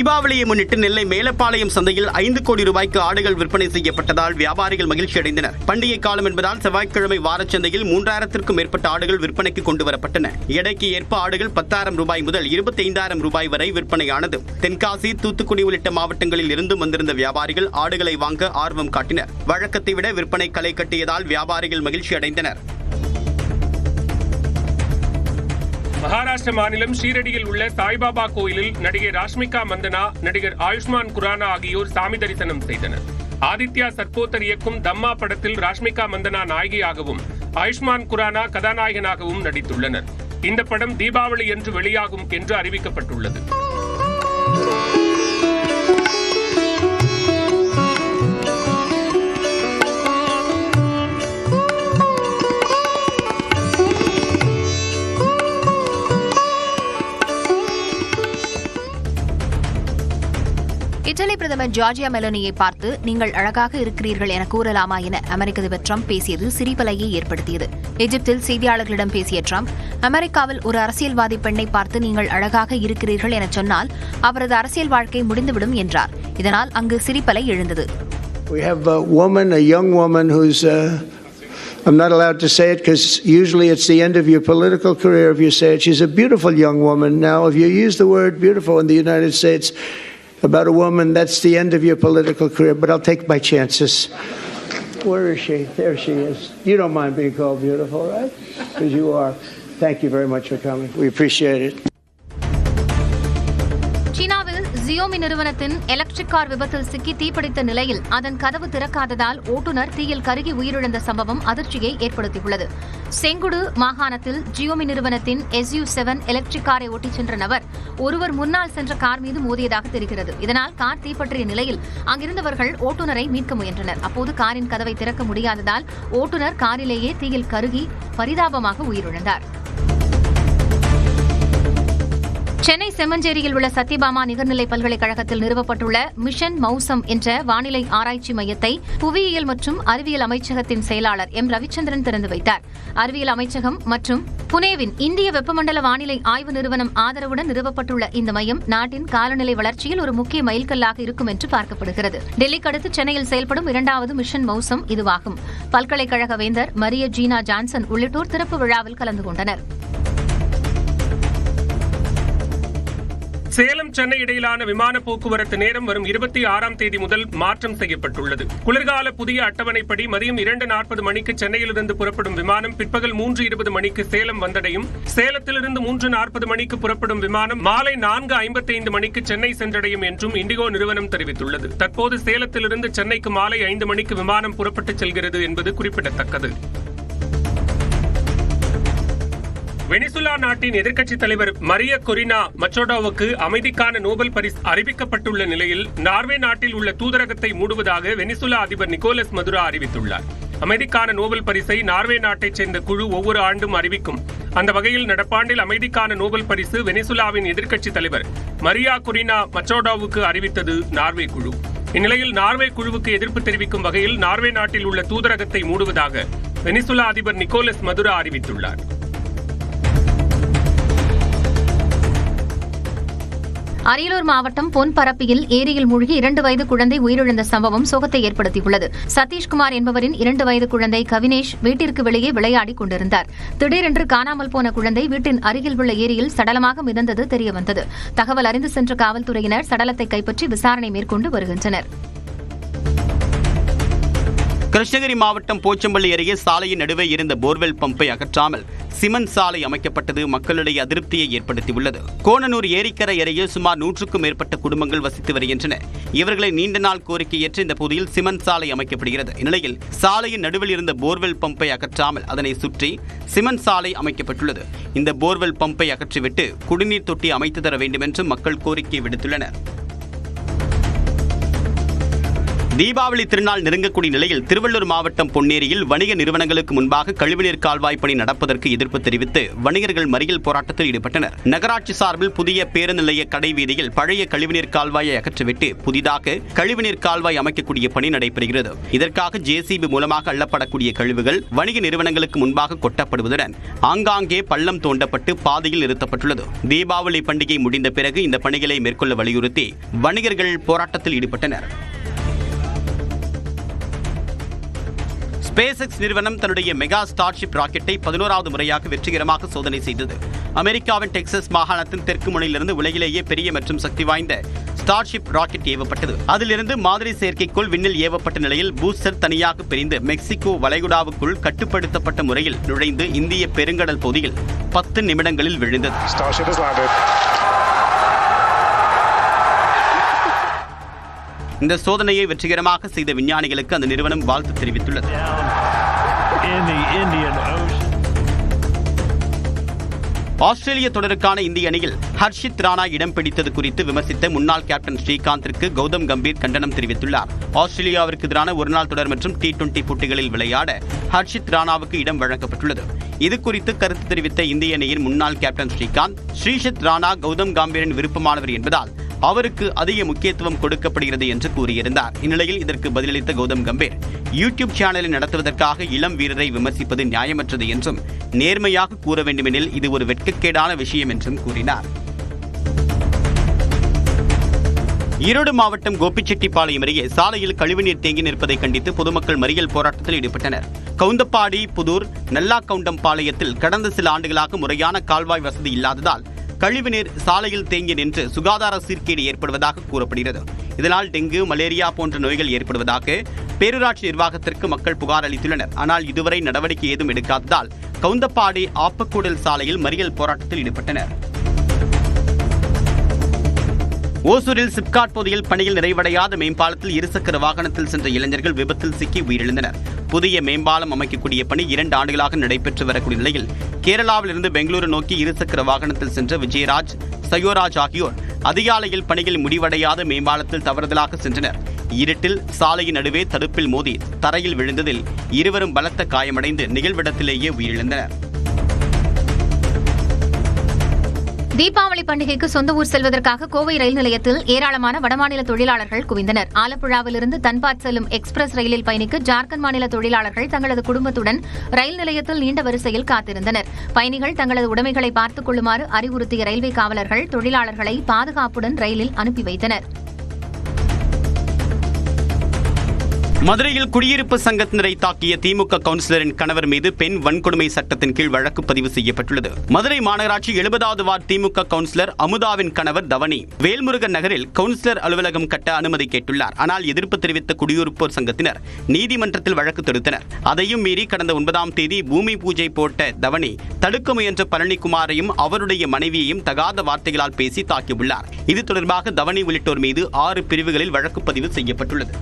தீபாவளியை முன்னிட்டு நெல்லை மேலப்பாளையம் சந்தையில் 5 கோடி ரூபாய்க்கு ஆடுகள் விற்பனை செய்யப்பட்டதால் வியாபாரிகள் மகிழ்ச்சி அடைந்தனர். பண்டிகை காலம் என்பதால் செவ்வாய்க்கிழமை வாரச்சந்தையில் 3000க்கும் மேற்பட்ட ஆடுகள் விற்பனைக்கு கொண்டு வரப்பட்டன. எடைக்கு ஏற்ப ஆடுகள் 10,000 ரூபாய் முதல் 25,000 ரூபாய் வரை விற்பனையானது. தென்காசி, தூத்துக்குடி உள்ளிட்ட மாவட்டங்களில் இருந்து வந்திருந்த வியாபாரிகள் ஆடுகளை வாங்க ஆர்வம் காட்டினர். வழக்கத்தை விட விற்பனை களை கட்டியதால் வியாபாரிகள் மகிழ்ச்சி அடைந்தனர். மகாராஷ்டிர மாநிலம் ஷீரடியில் உள்ள சாய்பாபா கோயிலில் நடிகை ராஷ்மிகா மந்தனா, நடிகர் ஆயுஷ்மான் குரானா ஆகியோர் சாமி தரிசனம் செய்தனர். ஆதித்யா சர்போத்தர் இயக்கும் தம்மா படத்தில் ராஷ்மிகா மந்தனா நாயகியாகவும் ஆயுஷ்மான் குரானா கதாநாயகனாகவும் நடித்துள்ளனர். இந்த படம் தீபாவளி என்று வெளியாகும் என்று அறிவிக்கப்பட்டுள்ளது. இத்தாலி பிரதமர் ஜார்ஜியா மெலோனியை பார்த்து நீங்கள் அழகாக இருக்கிறீர்கள் என கூறலாமா என அமெரிக்க அதிபர் டிரம்ப் பேசியது சிரிப்பலையை ஏற்படுத்தியது. எகிப்தில் செய்தியாளர்களிடம் பேசிய டிரம்ப், அமெரிக்காவில் ஒரு அரசியல்வாதி பெண்ணை பார்த்து நீங்கள் அழகாக இருக்கிறீர்கள் என சொன்னால் அவரது அரசியல் வாழ்க்கை முடிந்துவிடும் என்றார். இதனால் அங்கு சிரிப்பலை எழுந்தது. We have a woman, a young woman who's I'm not allowed to say it because usually it's the end of your political career if you say it. She's a beautiful young woman. Now, if you use the word beautiful in the United States about a woman, that's the end of your political career, but I'll take my chances. Where is she? There she is. You don't mind being called beautiful, right? Because you are. Thank you very much for coming. We appreciate it. சீனாவில் Xiaomi நிறுவனத்தின் electric car விபத்தில் சிக்கி தீப்பிடித்த நிலையில் அதன் கதவு திறக்காததால் ஓட்டுநர் தீயில் கருகி உயிரிழந்த சம்பவம் அதிர்ச்சியை ஏற்படுத்தியுள்ளது. செங்குடு மாகாணத்தில் ஜியோமி நிறுவனத்தின் SU7 எலக்ட்ரிக் காரை ஓட்டிச் சென்ற நபர் ஒருவர் முன்னால் சென்ற கார் மீது மோதியதாக தெரிகிறது. இதனால் கார் தீப்பற்றிய நிலையில் அங்கிருந்தவர்கள் ஓட்டுநரை மீட்க முயன்றனர். அப்போது காரின் கதவை திறக்க முடியாததால் ஓட்டுநர் காரிலேயே தீயில் கருகி பரிதாபமாக உயிரிழந்தார். சென்னை செம்மஞ்சேரியில் உள்ள சத்யபாமா நிகர்நிலை பல்கலைக்கழகத்தில் நிறுவப்பட்டுள்ள மிஷன் மௌசம் என்ற வானிலை ஆராய்ச்சி மையத்தை புவியியல் மற்றும் அறிவியல் அமைச்சகத்தின் செயலாளர் M. ரவிச்சந்திரன் திறந்து வைத்தார். அறிவியல் அமைச்சகம் மற்றும் புனேவின் இந்திய வெப்பமண்டல வானிலை ஆய்வு நிறுவனம் ஆதரவுடன் நிறுவப்பட்டுள்ள இந்த மையம் நாட்டின் காலநிலை வளர்ச்சியில் ஒரு முக்கிய மைல்கல்லாக இருக்கும் என்று பார்க்கப்படுகிறது. டெல்லிக்கு அடுத்து சென்னையில் செயல்படும் 2வது மிஷன் மௌசம் இதுவாகும். பல்கலைக்கழக வேந்தர் மரிய ஜீனா ஜான்சன் உள்ளிட்டோர் திறப்பு விழாவில் கலந்து கொண்டனர். சேலம் சென்னை இடையிலான விமான போக்குவரத்து நேரம் வரும் 26ஆம் தேதி முதல் மாற்றம் செய்யப்பட்டுள்ளது. குளிர்கால புதிய அட்டவணைப்படி மதியம் 2:40 மணிக்கு சென்னையிலிருந்து புறப்படும் விமானம் பிற்பகல் 3:20 மணிக்கு சேலம் வந்தடையும். சேலத்திலிருந்து 3:40 மணிக்கு புறப்படும் விமானம் மாலை 4:55 மணிக்கு சென்னை சென்றடையும் என்றும் இண்டிகோ நிறுவனம் தெரிவித்துள்ளது. தற்போது சேலத்திலிருந்து சென்னைக்கு மாலை 5 மணிக்கு விமானம் புறப்பட்டுச் செல்கிறது என்பது குறிப்பிடத்தக்கது. வெனிசுலா நாட்டின் எதிர்க்கட்சித் தலைவர் மரிய கொரினா மச்சோடோவுக்கு அமைதிக்கான நோபல் பரிசு அறிவிக்கப்பட்டுள்ள நிலையில் நார்வே நாட்டில் உள்ள தூதரகத்தை மூடுவதாக வெனிசுலா அதிபர் நிக்கோலஸ் மதுரா அறிவித்துள்ளார். அமைதிக்கான நோபல் பரிசை நார்வே நாட்டைச் சேர்ந்த குழு ஒவ்வொரு ஆண்டும் அறிவிக்கும். அந்த வகையில் நடப்பாண்டில் அமைதிக்கான நோபல் பரிசு வெனிசுலாவின் எதிர்க்கட்சித் தலைவர் மரியா கொரினா மச்சோடோவுக்கு அறிவித்தது நார்வே குழு. இந்நிலையில் நார்வே குழுவுக்கு எதிர்ப்பு தெரிவிக்கும் வகையில் நார்வே நாட்டில் உள்ள தூதரகத்தை மூடுவதாக வெனிசுலா அதிபர் நிக்கோலஸ் மதுரா அறிவித்துள்ளார். அரியலூர் மாவட்டம் பொன்பரப்பியில் ஏரியில் மூழ்கி 2 வயது குழந்தை உயிரிழந்த சம்பவம் சோகத்தை ஏற்படுத்தியுள்ளது. சதீஷ்குமார் என்பவரின் 2 வயது குழந்தை கவினேஷ் வீட்டிற்கு வெளியே விளையாடிக் கொண்டிருந்தார். திடீரென்று காணாமல் போன குழந்தை வீட்டின் அருகில் உள்ள ஏரியில் சடலமாக மிதந்தது தெரியவந்தது. தகவல் அறிந்து சென்ற காவல்துறையினர் சடலத்தை கைப்பற்றி விசாரணை மேற்கொண்டு வருகின்றனர். கிருஷ்ணகிரி மாவட்டம் போச்சம்பள்ளி அருகே சாலையின் நடுவே இருந்த போர்வெல் பம்பை அகற்றாமல் சிமெண்ட் சாலை அமைக்கப்பட்டது மக்களிடையே அதிருப்தியை ஏற்படுத்தியுள்ளது. கோணனூர் ஏரிக்கரை அருகே சுமார் 100க்கும் மேற்பட்ட குடும்பங்கள் வசித்து வருகின்றன. இவர்களை நீண்ட நாள் கோரிக்கை ஏற்று இந்த பகுதியில் சிமெண்ட் சாலை அமைக்கப்படுகிறது. இந்நிலையில் சாலையின் நடுவில் இருந்த போர்வெல் பம்பை அகற்றாமல் அதனை சுற்றி சிமெண்ட் சாலை அமைக்கப்பட்டுள்ளது. இந்த போர்வெல் பம்பை அகற்றிவிட்டு குடிநீர் தொட்டி அமைத்து தர வேண்டும் என்று மக்கள் கோரிக்கை விடுத்துள்ளனர். தீபாவளி திருநாள் நெருங்கக்கூடிய நிலையில் திருவள்ளூர் மாவட்டம் பொன்னேரியில் வணிக நிறுவனங்களுக்கு முன்பாக கழிவுநீர் கால்வாய் பணி நடப்பதற்கு எதிர்ப்பு தெரிவித்து வணிகர்கள் மறியல் போராட்டத்தில் ஈடுபட்டனர். நகராட்சி சார்பில் புதிய பேருந்து நிலைய கடை வீதியில் பழைய கழிவுநீர் கால்வாயை அகற்றிவிட்டு புதிதாக கழிவுநீர் கால்வாய் அமைக்கக்கூடிய பணி நடைபெறுகிறது. இதற்காக ஜேசிபி மூலமாக அள்ளப்படக்கூடிய கழிவுகள் வணிக நிறுவனங்களுக்கு முன்பாக கொட்டப்படுவதுடன் ஆங்காங்கே பள்ளம் தோண்டப்பட்டு பாதையில் நிறுத்தப்பட்டுள்ளது. தீபாவளி பண்டிகை முடிந்த பிறகு இந்த பணிகளை மேற்கொள்ள வலியுறுத்தி வணிகர்கள் போராட்டத்தில் ஈடுபட்டனர். SpaceX நிறுவனம் தன்னுடைய மெகா ஸ்டார்ஷிப் ராக்கெட்டை 11வது முறையாக வெற்றிகரமாக சோதனை செய்தது. அமெரிக்காவின் டெக்சாஸ் மாகாணத்தின் தெற்கு முனையிலிருந்து உலகிலேயே பெரிய மற்றும் சக்தி வாய்ந்த ஸ்டார்ஷிப் ராக்கெட் ஏவப்பட்டது. அதிலிருந்து மாதிரி செயற்கைக்கோள் விண்ணில் ஏவப்பட்ட நிலையில் பூஸ்டர் தனியாக பிரிந்து மெக்சிகோ வளைகுடாவுக்குள் கட்டுப்படுத்தப்பட்ட முறையில் நுழைந்து இந்திய பெருங்கடல் பகுதியில் 10 நிமிடங்களில் விழுந்தது. இந்த சோதனையை வெற்றிகரமாக செய்த விஞ்ஞானிகளுக்கு அந்த நிறுவனம் வாழ்த்து தெரிவித்துள்ளது. ஆஸ்திரேலிய தொடருக்கான இந்திய அணியில் ஹர்ஷித் ராணா இடம் பிடித்தது குறித்து விமர்சித்த முன்னாள் கேப்டன் ஸ்ரீகாந்திற்கு கௌதம் கம்பீர் கண்டனம் தெரிவித்துள்ளார். ஆஸ்திரேலியாவிற்கு எதிரான ஒருநாள் தொடர் மற்றும் T20 போட்டிகளில் விளையாட ஹர்ஷித் ராணாவுக்கு இடம் வழங்கப்பட்டுள்ளது. இது குறித்து கருத்து தெரிவித்த இந்திய அணியின் முன்னாள் கேப்டன் ஸ்ரீஷித் ராணா கௌதம் கம்பீரின் விருப்பமானவர் என்பதால் அவருக்கு அதிக முக்கியத்துவம் கொடுக்கப்படுகிறது என்று கூறியிருந்தார். இந்நிலையில் இதற்கு பதிலளித்த கௌதம் கம்பீர் யூடியூப் சேனலை நடத்துவதற்காக இளம் வீரரை விமர்சிப்பது நியாயமற்றது என்றும் நேர்மையாக கூற வேண்டுமெனில் இது ஒரு வெட்கக்கேடான விஷயம் என்றும் கூறினார். ஈரோடு மாவட்டம் கோபிச்செட்டிப்பாளையம் அருகே சாலையில் கழிவுநீர் தேங்கி நிற்பதை கண்டித்து பொதுமக்கள் மறியல் போராட்டத்தில் ஈடுபட்டனர். கவுந்தப்பாடி, புதூர், நல்லாக்கவுண்டம் பாளையத்தில் கடந்த சில ஆண்டுகளாக முறையான கால்வாய் வசதி இல்லாததால் கழிவுநீர் சாலையில் தேங்கி நின்று சுகாதார சீர்கேடு ஏற்படுவதாக கூறப்படுகிறது. இதனால் டெங்கு, மலேரியா போன்ற நோய்கள் ஏற்படுவதாக பேரூராட்சி நிர்வாகத்திற்கு மக்கள் புகார் அளித்துள்ளனர். ஆனால் இதுவரை நடவடிக்கை ஏதும் எடுக்காததால் கவுந்தப்பாடி ஆப்பக்கூடல் சாலையில் மறியல் போராட்டத்தில் ஈடுபட்டனர். ஓசூரில் சிப்காட் பகுதியில் பணியில் நிறைவடையாத மேம்பாலத்தில் இருசக்கர வாகனத்தில் சென்ற இளைஞர்கள் விபத்தில் சிக்கி உயிரிழந்தனர். புதிய மேம்பாலம் அமைக்கக்கூடிய பணி 2 ஆண்டுகளாக நடைபெற்று வரக்கூடிய நிலையில் கேரளாவிலிருந்து பெங்களூரு நோக்கி இருசக்கர வாகனத்தில் சென்ற விஜயராஜ், சயோராஜ் ஆகியோர் அதிகாலையில் பணிகள் முடிவடையாத மேம்பாலத்தில் தவறுதலாக சென்றனர். இருட்டில் சாலையின் நடுவே தடுப்பில் மோதி தரையில் விழுந்ததில் இருவரும் பலத்த காயமடைந்து நிகழ்விடத்திலேயே உயிரிழந்தனர். தீபாவளி பண்டிகைக்கு சொந்த ஊர் செல்வதற்காக கோவை ரயில் நிலையத்தில் ஏராளமான வடமாநில தொழிலாளர்கள் குவிந்தனர். ஆலப்புழாவிலிருந்து தன்பாத் செல்லும் எக்ஸ்பிரஸ் ரயிலில் பயணிக்க ஜார்க்கண்ட் மாநில தொழிலாளர்கள் தங்களது குடும்பத்துடன் ரயில் நிலையத்தில் நீண்ட வரிசையில் காத்திருந்தனர். பயணிகள் தங்களது உடைமைகளை பார்த்துக் கொள்ளுமாறு அறிவுறுத்திய ரயில்வே காவலர்கள் தொழிலாளர்களை பாதுகாப்புடன் ரயிலில் அனுப்பி வைத்தனர். மதுரையில் குடியிருப்பு சங்கத்தினரை தாக்கிய திமுக கவுன்சிலரின் கணவர் மீது பெண் வன்கொடுமை சட்டத்தின் கீழ் வழக்கு பதிவு செய்யப்பட்டுள்ளது. மதுரை மாநகராட்சி 70வது வார்டு திமுக கவுன்சிலர் அமுதாவின் கணவர் தவணி வேல்முருகன் நகரில் கவுன்சிலர் அலுவலகம் கட்ட அனுமதி கேட்டுள்ளார். ஆனால் எதிர்ப்பு தெரிவித்த குடியிருப்போர் சங்கத்தினர் நீதிமன்றத்தில் வழக்கு தொடுத்தனர். அதையும் மீறி கடந்த 9ஆம் தேதி பூமி பூஜை போட்ட தவணி தடுக்க முயன்ற பழனிக்குமாரையும் அவருடைய மனைவியையும் தகாத வார்த்தைகளால் பேசி தாக்கியுள்ளார். இது தொடர்பாக தவணி உள்ளிட்டோர் மீது 6 பிரிவுகளில் வழக்கு பதிவு செய்யப்பட்டுள்ளது.